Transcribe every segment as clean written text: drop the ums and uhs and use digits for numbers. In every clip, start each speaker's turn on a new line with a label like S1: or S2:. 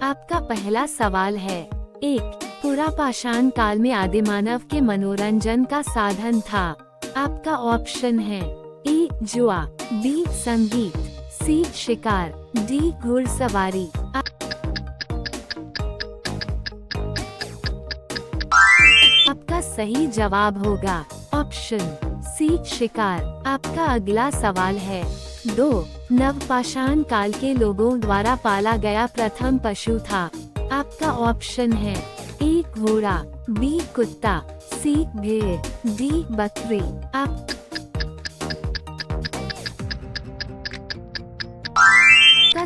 S1: आपका पहला सवाल है। 1. पुरापाषाण काल में आदिमानव के मनोरंजन का साधन था। आपका ऑप्शन है ए. जुआ, बी. संगीत, सी. शिकार, डी. घुड़सवारी। आपका सही जवाब होगा ऑप्शन सी. शिकार। आपका अगला सवाल है। 2. नवपाषाण काल के लोगों द्वारा पाला गया प्रथम पशु था। आपका ऑप्शन है ए. घोड़ा, बी. कुत्ता, सी. भेड़, डी. बकरी। आपका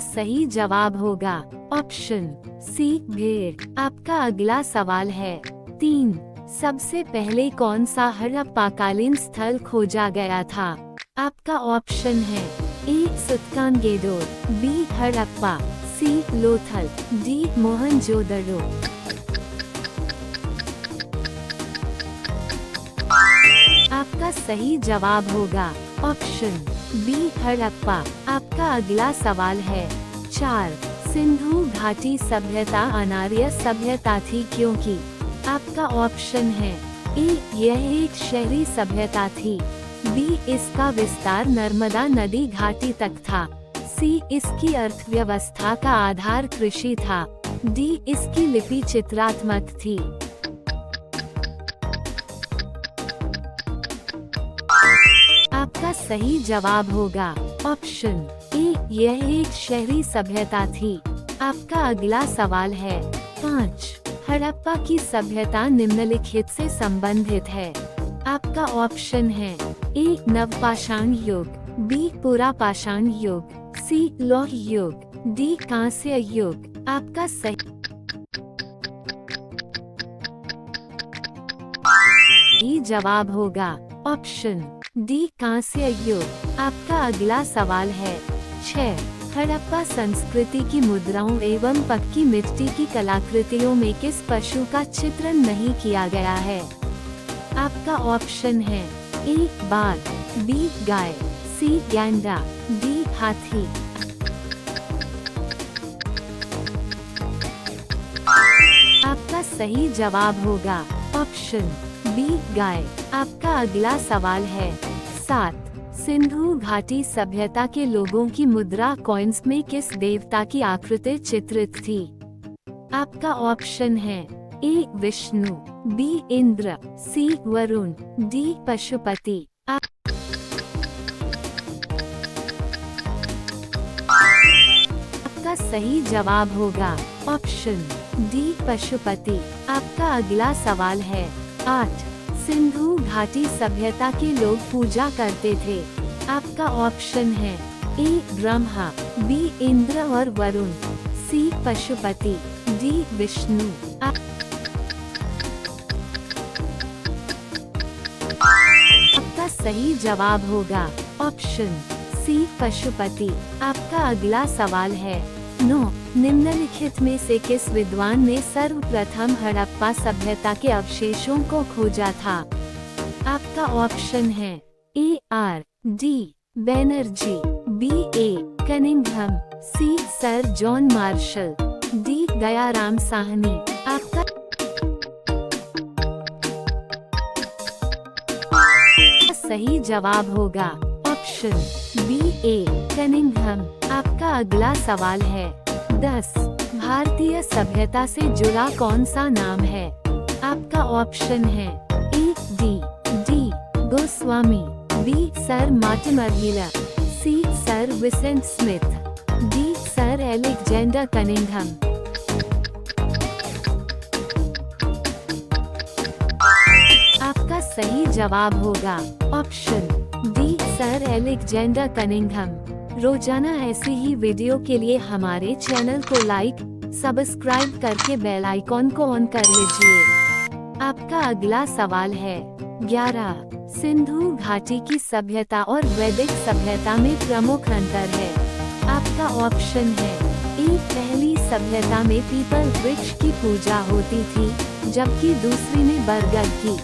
S1: सही जवाब होगा ऑप्शन सी. भेड़। आपका अगला सवाल है। 3. सबसे पहले कौन सा हड़प्पाकालीन स्थल खोजा गया था। आपका ऑप्शन है ए. सुत्कानगेडोर, बी. हड़प्पा, सी. लोथल, डी. मोहनजोदड़ो। आपका सही जवाब होगा ऑप्शन बी. हड़प्पा। आपका अगला सवाल है। 4. सिंधु घाटी सभ्यता अनार्य सभ्यता थी क्योंकि। आपका ऑप्शन है ए. यह एक शहरी सभ्यता थी, बी. इसका विस्तार नर्मदा नदी घाटी तक था, सी. इसकी अर्थव्यवस्था का आधार कृषि था, डी. इसकी लिपि चित्रात्मक थी। आपका सही जवाब होगा ऑप्शन ए. यह एक शहरी सभ्यता थी। आपका अगला सवाल है। 5. हड़प्पा की सभ्यता निम्नलिखित से संबंधित है। आपका ऑप्शन है ए. नवपाषाण युग, बी. पुरापाषाण युग, सी. लौह युग, डी. कांस्य युग। आपका सही जवाब होगा ऑप्शन डी. कांस्य युग। आपका अगला सवाल है। 6. हड़प्पा संस्कृति की मुद्राओं एवं पक्की मिट्टी की कलाकृतियों में किस पशु का चित्रण नहीं किया गया है। आपका ऑप्शन है ए. बाघ, बी. गाय, सी. गैंडा, डी. हाथी। आपका सही जवाब होगा ऑप्शन बी. गाय। आपका अगला सवाल है। 7. सिंधु घाटी सभ्यता के लोगों की मुद्रा कॉइन्स में किस देवता की आकृति चित्रित थी। आपका ऑप्शन है ए. विष्णु, बी. इंद्र, सी. वरुण, डी. पशुपति। आपका सही जवाब होगा ऑप्शन डी. पशुपति। आपका अगला सवाल है। 8. सिंधु घाटी सभ्यता के लोग पूजा करते थे। आपका ऑप्शन है ए. ब्रह्मा, बी. इंद्र और वरुण, सी. पशुपति, डी. विष्णु। आपका सही जवाब होगा ऑप्शन सी. पशुपति। आपका अगला सवाल है। 9. निम्नलिखित में से किस विद्वान ने सर्वप्रथम हड़प्पा सभ्यता के अवशेषों को खोजा था। आपका ऑप्शन है A. R. D. Banerjee, B. A. Cunningham, C. Sir John Marshall, D. Dayaram Sahni. आपका सही जवाब होगा ऑप्शन बी. ए. कनिंघम। आपका अगला सवाल है। 10. भारतीय सभ्यता से जुड़ा कौन सा नाम है। आपका ऑप्शन है A. D. Goswami, B. Sir Martin Wheeler, C. Sir Vincent Smith, D. Sir Alexander Cunningham. आपका सही जवाब होगा option D. Sir Alexander Cunningham. रोजाना ऐसी ही वीडियो के लिए हमारे चैनल को लाइक, सब्सक्राइब करके बेल आइकॉन को ऑन कर लीजिए। आपका अगला सवाल है। 11. सिंधु घाटी की सभ्यता और वैदिक सभ्यता में प्रमुख अंतर है। आपका ऑप्शन है ए. पहली सभ्यता में पीपल वृक्ष की पूजा होती थी, जबकि दूसरी में बरगद की।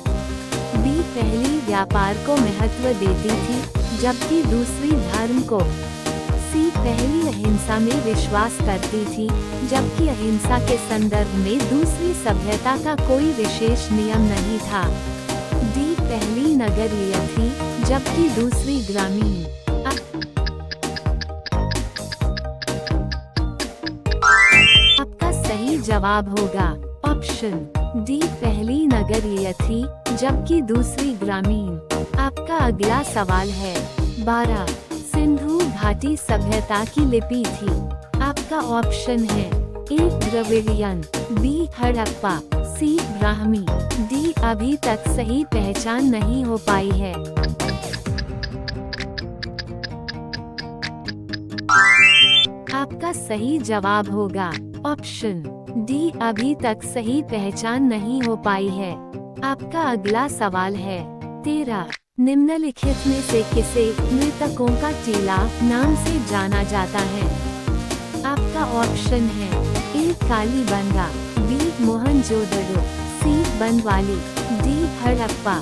S1: बी. पहली व्यापार को महत्व देती थी, जबकि दूसरी धर्म को। सी. पहली अहिंसा में विश्वास करती थी, जबकि अहिंसा के संदर्भ में दूसरी सभ्यता का कोई विशेष नियम नहीं था। डी पहली नगरीय थी, जबकि दूसरी ग्रामीण। आपका सही जवाब होगा ऑप्शन डी पहली नगरीय थी, जबकि दूसरी ग्रामीण। आपका अगला सवाल है 12 सिंधु घाटी सभ्यता की लिपि थी। आपका ऑप्शन है ए द्रविड़ियन, बी हड़प्पा, सी ब्राह्मी, डी अभी तक सही पहचान नहीं हो पाई है। आपका सही जवाब होगा ऑप्शन डी अभी तक सही पहचान नहीं हो पाई है। आपका अगला सवाल है 13 निम्नलिखित में से किसे मृतकों का टीला नाम से जाना जाता है। आपका ऑप्शन है ए कालीबंगा, बी मोहनजोदड़ो, सी बनवाली, डी हड़प्पा।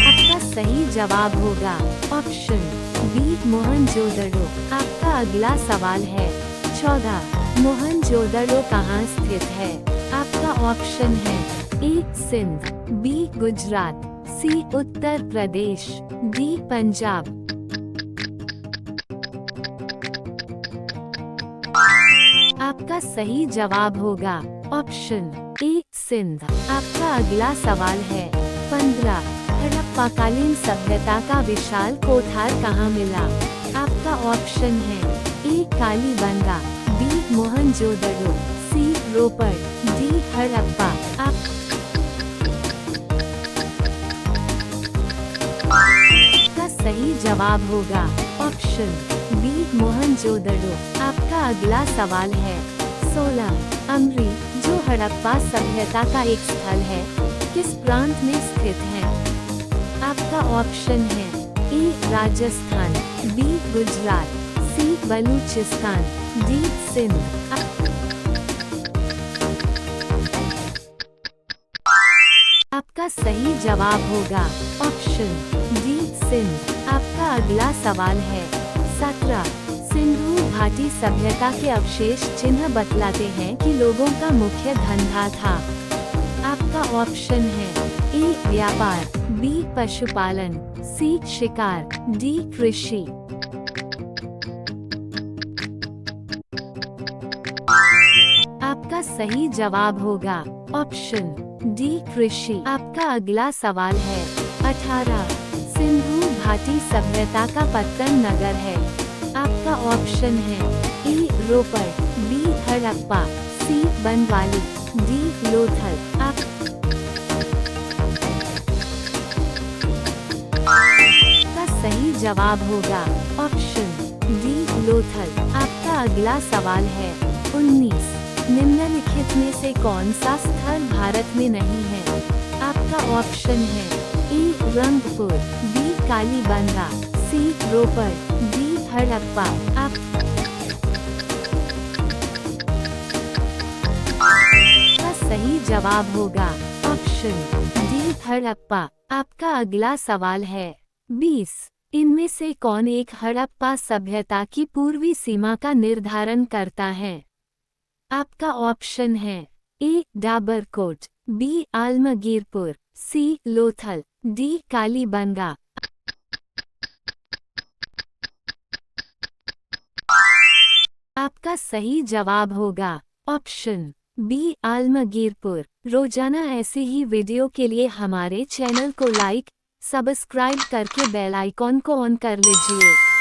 S1: आपका सही जवाब होगा ऑप्शन बी मोहनजोदड़ो। आपका अगला सवाल है 14 मोहनजोदड़ो कहाँ स्थित है। आपका ऑप्शन है ए सिंध, बी गुजरात, सी उत्तर प्रदेश, डी पंजाब। आपका सही जवाब होगा ऑप्शन ए सिंध। आपका अगला सवाल है 15 हड़प्पाकालीन सभ्यता का विशाल कोठार कहाँ मिला। आपका ऑप्शन है ए कालीबंगा, बी मोहनजोदड़ो, सी रोपड़, डी हड़प्पा। आपका सही जवाब होगा ऑप्शन बी मोहनजोदड़ो। आपका अगला सवाल है 16 अमरी, जो हड़प्पा सभ्यता का एक स्थल है, किस प्रांत में स्थित है। आपका ऑप्शन है ए राजस्थान, बी गुजरात, सी बलूचिस्तान, डी सिंध। आपका सही जवाब होगा ऑप्शन डी सिंध। आपका अगला सवाल है 17 सिंधु घाटी सभ्यता के अवशेष चिन्ह बतलाते हैं कि लोगों का मुख्य धंधा था। आपका ऑप्शन है ए व्यापार, बी पशुपालन, सी शिकार, डी कृषि। आपका सही जवाब होगा ऑप्शन डी कृषि। आपका अगला सवाल है 18 सिंधु घाटी सभ्यता का पत्तन नगर है। आपका ऑप्शन है ए रोपड़, बी हड़प्पा, सी बनवाली, डी लोथल। आपका सही जवाब होगा ऑप्शन डी लोथल। आपका अगला सवाल है 19 निम्नलिखित में से कौन सा स्थल भारत में नहीं है। आपका ऑप्शन है ए रंगपुर, बी कालीबंगा, सी रोपड़, डी हड़प्पा। आपका सही जवाब होगा ऑप्शन डी हड़प्पा। आपका अगला सवाल है 20 इनमें से कौन एक हड़प्पा सभ्यता की पूर्वी सीमा का निर्धारण करता है। आपका ऑप्शन है ए डाबरकोट, बी आलमगीरपुर, सी लोथल, डी कालीबंगा। आपका सही जवाब होगा ऑप्शन बी आलमगीरपुर। रोजाना ऐसे ही वीडियो के लिए हमारे चैनल को लाइक, सब्सक्राइब करके बेल आइकॉन को ऑन कर लीजिए।